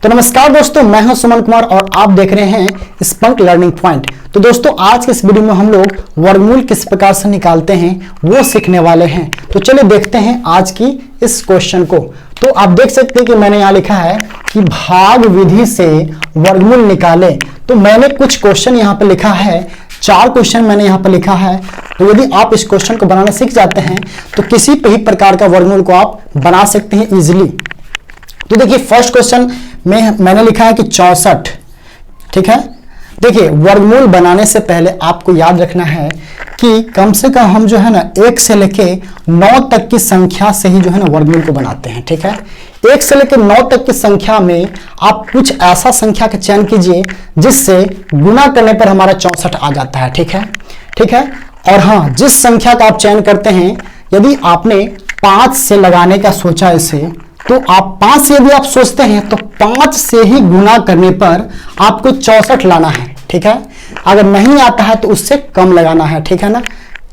तो नमस्कार दोस्तों, मैं हूं सुमन कुमार और आप देख रहे हैं स्पंक लर्निंग पॉइंट। तो दोस्तों, आज के इस वीडियो में हम लोग वर्गमूल किस प्रकार से निकालते हैं वो सीखने वाले हैं। तो चलिए देखते हैं आज की इस क्वेश्चन को। तो आप देख सकते हैं कि मैंने यहाँ लिखा है कि भाग विधि से वर्गमूल निकाले। तो मैंने कुछ क्वेश्चन यहाँ पे लिखा है, 4 क्वेश्चन मैंने यहाँ पर लिखा है। तो यदि आप इस क्वेश्चन को बनाना सीख जाते हैं तो किसी भी प्रकार का वर्गमूल को आप बना सकते हैं इजिली। तो देखिए, फर्स्ट क्वेश्चन में मैंने लिखा है कि 64। ठीक है, देखिए वर्गमूल बनाने से पहले आपको याद रखना है कि कम से कम हम जो है ना 1 से लेके 9 तक की संख्या से ही जो है ना वर्गमूल को बनाते हैं। ठीक है, 1 से लेकर 9 तक की संख्या में आप कुछ ऐसा संख्या का चयन कीजिए जिससे गुना करने पर हमारा 64 आ जाता है। ठीक है, ठीक है। और हाँ, जिस संख्या का आप चयन करते हैं, यदि आपने 5 से लगाने का सोचा इसे, तो आप 5 से यदि आप सोचते हैं तो 5 से ही गुना करने पर आपको 64 लाना है। ठीक है, अगर नहीं आता है तो उससे कम लगाना है। ठीक है ना,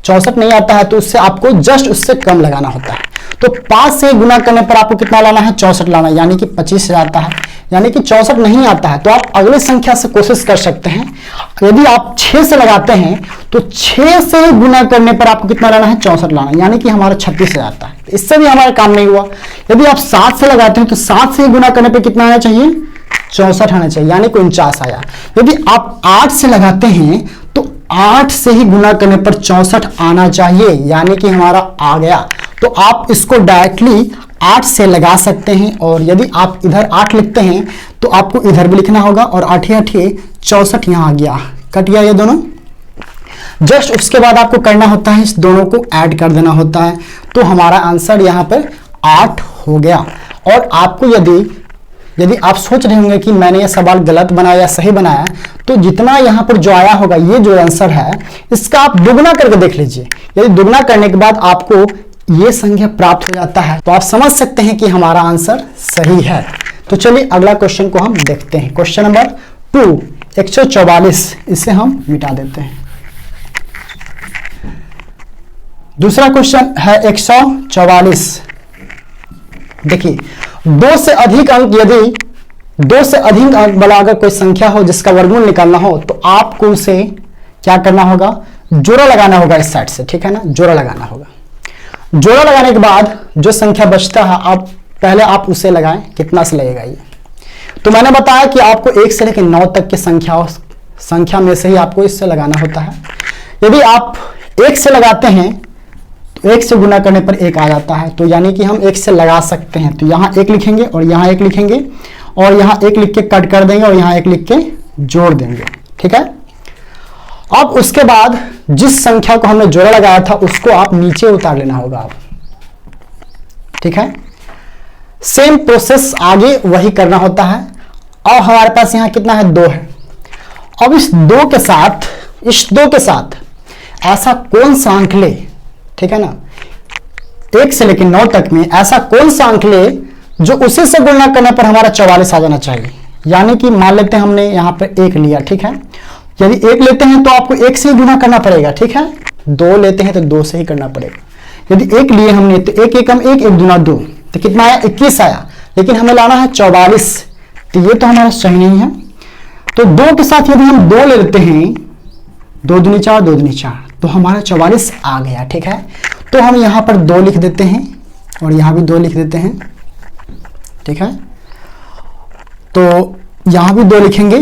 64 नहीं आता है तो उससे आपको जस्ट उससे कम लगाना होता है। तो 5 से गुना करने पर आपको कितना लाना है? 64 लाना है, यानी कि 25 से आता है। यानी कि 64 नहीं आता है तो आप अगले संख्या से कोशिश कर सकते हैं। यदि आप 6 से लगाते हैं तो 6 से गुना करने पर आपको कितना लाना है? 64 लाना है, यानी कि हमारा 36 से आता है। इससे भी हमारा काम नहीं हुआ। यदि आप 7 से लगाते हैं तो 7 से गुना करने पर कितना आना चाहिए? 64 आना चाहिए, यानी कि 49 आया। यदि आप 8 से लगाते हैं तो 8 से ही गुना करने पर 64 आना चाहिए, यानी कि हमारा आ गया। तो आप इसको डायरेक्टली 8 से लगा सकते हैं। और यदि आप इधर 8 लिखते हैं तो आपको इधर भी लिखना होगा, और 8 8 64 यहां आ गया, कट गया ये दोनों। जस्ट उसके बाद आपको करना होता है, इस दोनों को ऐड कर देना होता है। तो हमारा आंसर यहां पर 8 हो गया। और आपको यदि आप सोच रहे होंगे कि मैंने ये सवाल गलत बनाया या सही बनाया, तो जितना यहाँ पर जो आया होगा, ये जो आंसर है, इसका आप दुगना करके देख लीजिए। यदि दुगना करने के बाद आपको ये संख्या प्राप्त हो जाता है तो आप समझ सकते हैं कि हमारा आंसर सही है। तो चलिए अगला क्वेश्चन को हम देखते हैं। Question number 2, 144। इसे हम मिटा देते हैं। दूसरा क्वेश्चन है 144। देखिए, 2 से अधिक अंक, यदि 2 से अधिक अंक वाला अगर कोई संख्या हो जिसका वर्गमूल निकालना हो तो आपको उसे क्या करना होगा? जोड़ा लगाना होगा इस साइड से। ठीक है ना, जोड़ा लगाना होगा। जोड़ा लगाने के बाद जो संख्या बचता है, पहले आप उसे लगाएं, कितना से लगेगा ये। तो मैंने बताया कि आपको 1 से लेकर 9 तक की संख्या में से ही आपको इससे लगाना होता है। यदि आप 1 से लगाते हैं तो 1 से गुना करने पर 1 आ जाता है। तो यानी कि हम 1 से लगा सकते हैं। तो यहाँ 1 लिखेंगे और यहाँ 1 लिखेंगे और यहाँ 1 लिख के कट कर देंगे और यहाँ 1 लिख के जोड़ देंगे। ठीक है, अब उसके बाद जिस संख्या को हमने जोड़ा लगाया था उसको आप नीचे उतार लेना होगा आप। ठीक है, सेम प्रोसेस आगे वही करना होता है। और हमारे पास यहाँ कितना है? 2 है। अब इस 2 के साथ ऐसा कौन सा अंक ले, ठीक है ना, 1 से लेकर 9 तक में ऐसा कौन सा अंक ले जो उसी से गुणा करने पर हमारा 44 आ जाना चाहिए। यानी कि मान लेते हैं हमने यहाँ पर 1 लिया। ठीक है, यदि 1 लेते हैं तो आपको 1 से ही गुना करना पड़ेगा। ठीक है, 2 लेते हैं तो 2 से ही करना पड़ेगा। यदि 1 लिए हमने तो 1 1 हम 1 1 दूना 2, तो कितना आया? 21 आया। लेकिन हमें लाना है 44, तो ये तो हमारा सही नहीं है। तो 2 के साथ यदि हम 2 ले लेते हैं, 2 दूनी 4, 2 दूनी 4, तो हमारा 44 आ गया। ठीक है, तो हम यहाँ पर 2 लिख देते हैं और यहाँ भी 2 लिख देते हैं। ठीक है, तो यहाँ भी 2 लिखेंगे,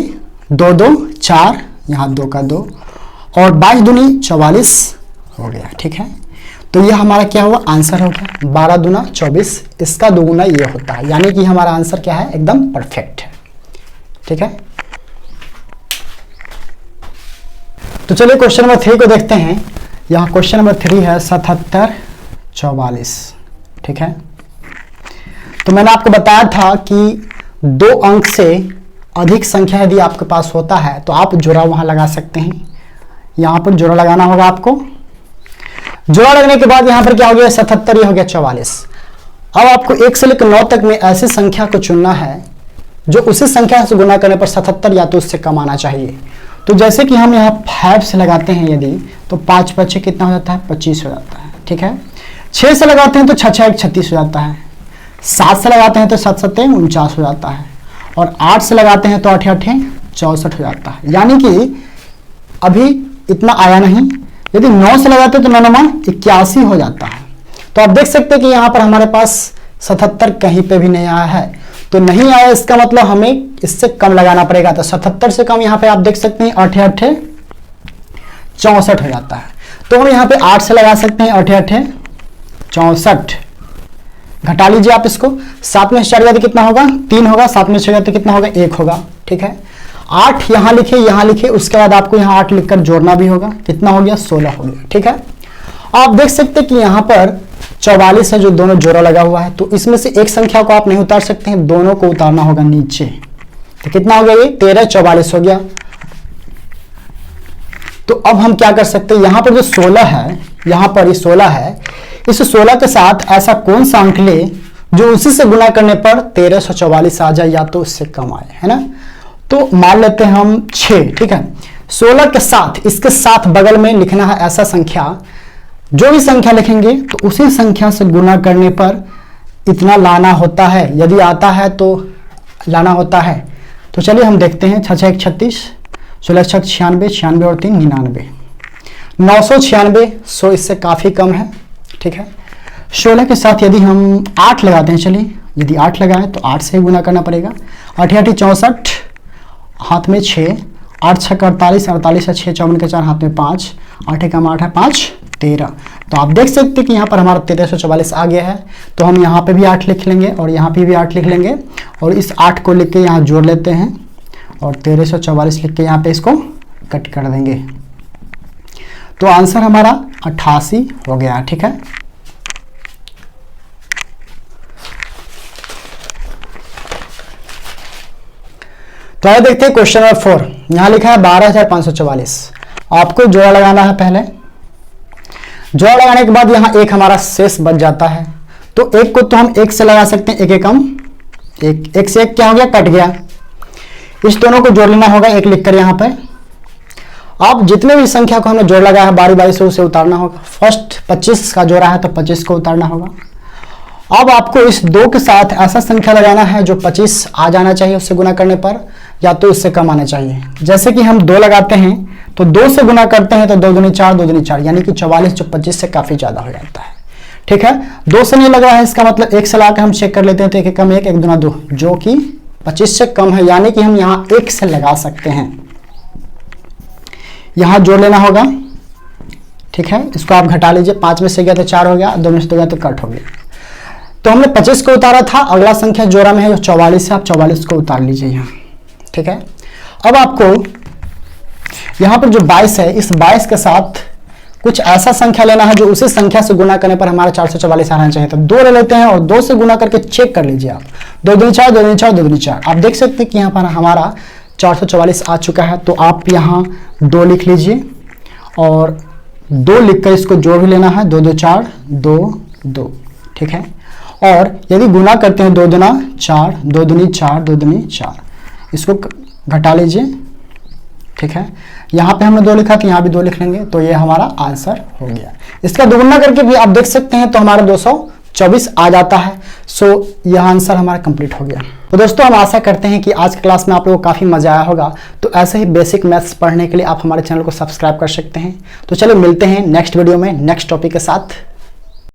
2 2 4, यहाँ 2 का 2 और 22 दूनी 44 हो गया। ठीक है, तो यह हमारा क्या हुआ? आंसर हो गया 12 दूना 24। इसका दोगुना ये होता है, यानी कि हमारा आंसर क्या है? एकदम परफेक्ट है। ठीक है, तो चलिए क्वेश्चन नंबर 3 को देखते हैं। यहाँ क्वेश्चन नंबर 3 है 77 44। ठीक है, तो मैंने आपको बताया था कि 2 अंक से अधिक संख्या यदि आपके पास होता है तो आप जोड़ा वहां लगा सकते हैं। यहां पर जोड़ा लगाना होगा आपको। जोड़ा लगने के बाद यहां पर क्या हो गया? 77, ये हो गया 44। अब आपको 1 से लेकर 9 तक में ऐसी संख्या को चुनना है जो उसी संख्या से गुना करने पर 77 या तो उससे कम आना चाहिए। तो जैसे कि हम यहाँ 5 से लगाते हैं यदि, तो 5 5 कितना हो जाता है? 25 हो जाता है। ठीक है, 6 से लगाते हैं तो 6 6 36 हो जाता है। 7 से लगाते हैं तो 7 7 49 हो जाता है। और 8 से लगाते हैं तो 8 8 64 हो जाता है, यानी कि अभी इतना आया नहीं। यदि 9 से लगाते हैं तो 9 9 81 हो जाता है। तो आप देख सकते हैं कि यहाँ पर हमारे पास 77 कहीं पे भी नहीं आया है। तो नहीं आया इसका मतलब हमें इससे कम लगाना पड़ेगा। तो 77 से कम यहाँ पे आप देख सकते हैं 8 8 64 हो जाता है। तो हम यहाँ पे 8 से लगा सकते हैं 8 8 64। घटा लीजिए आप इसको, 7 में 4 तो कितना होगा 3 होगा, 7 में 6 तो कितना होगा 1 होगा। ठीक है, 8 यहाँ लिखे, उसके बाद आपको यहाँ 8 लिखकर जोड़ना भी होगा। कितना हो गया 16 हो गया। ठीक है, आप देख सकते हैं कि यहाँ पर 44 है जो दोनों जोड़ा लगा हुआ है। तो इसमें से एक संख्या को आप नहीं उतार सकते हैं, दोनों को उतारना होगा नीचे। तो कितना हो गया ये 13 44 हो गया। तो अब हम क्या कर सकते हैं, यहां पर जो 16 है, यहां पर ये 16 है, इस 16 के साथ ऐसा कौन सा अंक ले जो उसी से गुना करने पर 1344 आ जाए या तो उससे कम आए, है ना। तो मान लेते हैं हम 6। ठीक है, 16 के साथ इसके साथ बगल में लिखना है ऐसा संख्या, जो भी संख्या लिखेंगे तो उसी संख्या से गुना करने पर इतना लाना होता है। यदि आता है तो लाना होता है। तो चलिए हम देखते हैं। 6 6 36, 16 6 96, 96 और 3 99, 996, 100 इससे काफ़ी कम है। ठीक है, 16 के साथ यदि हम 8 लगाते हैं, चलिए यदि 8 लगाएं तो 8 से ही गुना करना पड़ेगा। 8 8 64, हाथ में 6, 8 6 48, 48 6 54 के 4, हाथ में 5, 8 1 8 है 5 13। तो आप देख सकते हैं कि यहाँ पर हमारा 1344 आ गया है। तो हम यहाँ पे भी 8 लिख लेंगे और यहाँ पे भी 8 लिख लेंगे और इस 8 को लिख के यहाँ जोड़ लेते हैं और 1344 लिख के यहाँ पे इसको कट कर देंगे। तो आंसर हमारा 88 हो गया। ठीक है, तो आइए देखते हैं क्वेश्चन नंबर 4। यहां लिखा है 12544। आपको जोड़ा लगाना है। पहले जोड़ा लगाने के बाद यहां एक हमारा शेष बच जाता है। तो एक को तो हम 1 से लगा सकते हैं, 1 एकम 1, 1 से 1 क्या हो गया कट गया। इस दोनों को जोड़ लेना होगा 1 लिखकर। यहाँ पे आप जितने भी संख्या को हमने जोड़ लगाया है बारी बारी से उसे उतारना होगा। फर्स्ट 25 का जोड़ा है तो 25 को उतारना होगा। अब आपको इस 2 के साथ ऐसा संख्या लगाना है जो 25 आ जाना चाहिए उससे गुना करने पर, या तो इससे कम आना चाहिए। जैसे कि हम 2 लगाते हैं तो 2 से गुना करते हैं तो 2 दूनी 4, 2 दूनी 4, यानी कि 44 जो 25 से काफी ज्यादा हो जाता है। ठीक है, 2 से नहीं लगा है, इसका मतलब 1 से लाकर हम चेक कर लेते हैं तो 1 कम 1, 1 दूना 2, जो कि 25 से कम है, यानी कि हम यहाँ 1 से लगा सकते हैं। यहां जोड़ लेना होगा। ठीक है, इसको आप घटा लीजिए। 5 में से गया तो 4 हो गया, 2 में से गया तो कट हो गया। तो हमने 25 को उतारा था। अगला संख्या जोड़ा में है जो 44 है, आप 44 को उतार लीजिए यहाँ। ठीक है, अब आपको यहाँ पर जो 22 है, इस 22 के साथ कुछ ऐसा संख्या लेना है जो उसी संख्या से गुना करने पर हमारा 444 आना चाहिए। तो 2 ले लेते हैं और 2 से गुना करके चेक कर लीजिए आप। 2 दूनी 4, 2 दूनी 4, 2 दूनी 4। आप देख सकते हैं कि यहाँ पर हमारा 444 आ चुका है। तो आप यहाँ 2 लिख लीजिए और 2 लिखकर इसको जोड़ भी लेना है। 2 2 4, 2 2। ठीक है, और यदि गुना करते हैं 2 दूना 4, 2 दूनी 4, 2 दूनी 4, इसको घटा लीजिए। ठीक है, यहाँ पे हमने 2 लिखा तो यहाँ भी 2 लिख लेंगे। तो ये हमारा आंसर हो गया। इसका दुगुना करके भी आप देख सकते हैं तो हमारा 224 आ जाता है। सो यह आंसर हमारा कंप्लीट हो गया। तो दोस्तों हम आशा करते हैं कि आज की क्लास में आप लोगों को काफ़ी मजा आया होगा। तो ऐसे ही बेसिक मैथ्स पढ़ने के लिए आप हमारे चैनल को सब्सक्राइब कर सकते हैं। तो चलिए मिलते हैं नेक्स्ट वीडियो में नेक्स्ट टॉपिक के साथ।